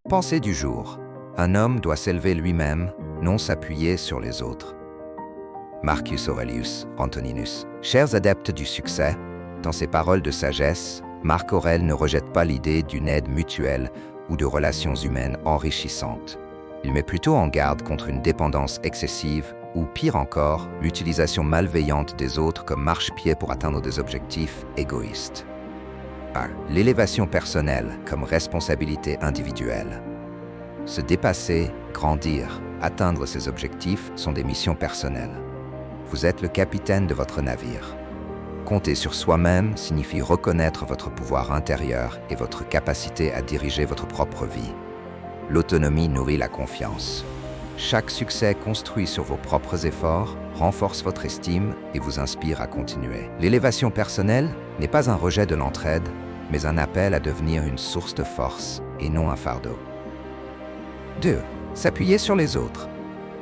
Pensée du jour. Un homme doit s'élever lui-même, non s'appuyer sur les autres. Marcus Aurelius Antoninus. Chers adeptes du succès, dans ses paroles de sagesse, Marc Aurèle ne rejette pas l'idée d'une aide mutuelle ou de relations humaines enrichissantes. Il met plutôt en garde contre une dépendance excessive ou, pire encore, l'utilisation malveillante des autres comme marchepied pour atteindre des objectifs égoïstes. 1. L'élévation personnelle comme responsabilité individuelle. Se dépasser, grandir, atteindre ses objectifs sont des missions personnelles. Vous êtes le capitaine de votre navire. Compter sur soi-même signifie reconnaître votre pouvoir intérieur et votre capacité à diriger votre propre vie. L'autonomie nourrit la confiance. Chaque succès construit sur vos propres efforts renforce votre estime et vous inspire à continuer. L'élévation personnelle n'est pas un rejet de l'entraide, mais un appel à devenir une source de force et non un fardeau. 2. S'appuyer sur les autres.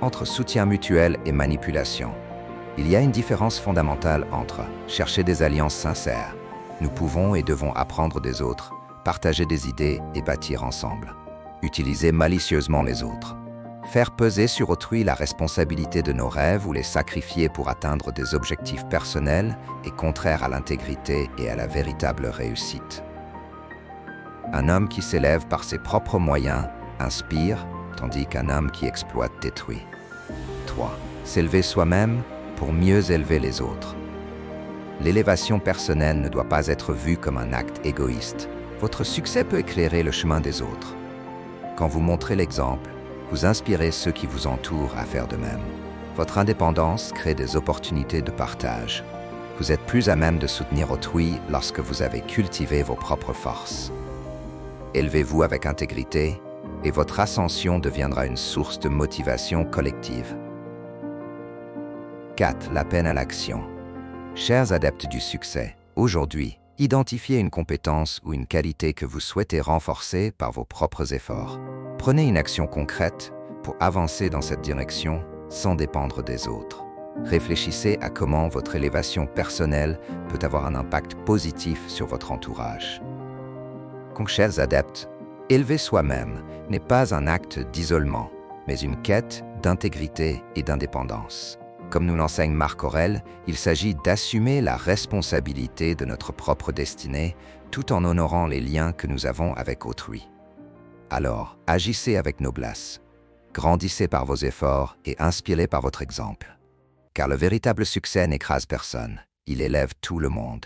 Entre soutien mutuel et manipulation, il y a une différence fondamentale entre chercher des alliances sincères. Nous pouvons et devons apprendre des autres, partager des idées et bâtir ensemble. Utiliser malicieusement les autres. Faire peser sur autrui la responsabilité de nos rêves ou les sacrifier pour atteindre des objectifs personnels est contraire à l'intégrité et à la véritable réussite. Un homme qui s'élève par ses propres moyens inspire, tandis qu'un homme qui exploite détruit. 3. S'élever soi-même pour mieux élever les autres. L'élévation personnelle ne doit pas être vue comme un acte égoïste. Votre succès peut éclairer le chemin des autres. Quand vous montrez l'exemple, vous inspirez ceux qui vous entourent à faire de même. Votre indépendance crée des opportunités de partage. Vous êtes plus à même de soutenir autrui lorsque vous avez cultivé vos propres forces. Élevez-vous avec intégrité et votre ascension deviendra une source de motivation collective. 4. L'appel à l'action. Chers adeptes du succès, aujourd'hui, identifiez une compétence ou une qualité que vous souhaitez renforcer par vos propres efforts. Prenez une action concrète pour avancer dans cette direction sans dépendre des autres. Réfléchissez à comment votre élévation personnelle peut avoir un impact positif sur votre entourage. Chers adeptes, élever soi-même n'est pas un acte d'isolement, mais une quête d'intégrité et d'indépendance. Comme nous l'enseigne Marc Aurèle, il s'agit d'assumer la responsabilité de notre propre destinée tout en honorant les liens que nous avons avec autrui. Alors, agissez avec noblesse, grandissez par vos efforts et inspirez par votre exemple. Car le véritable succès n'écrase personne, il élève tout le monde.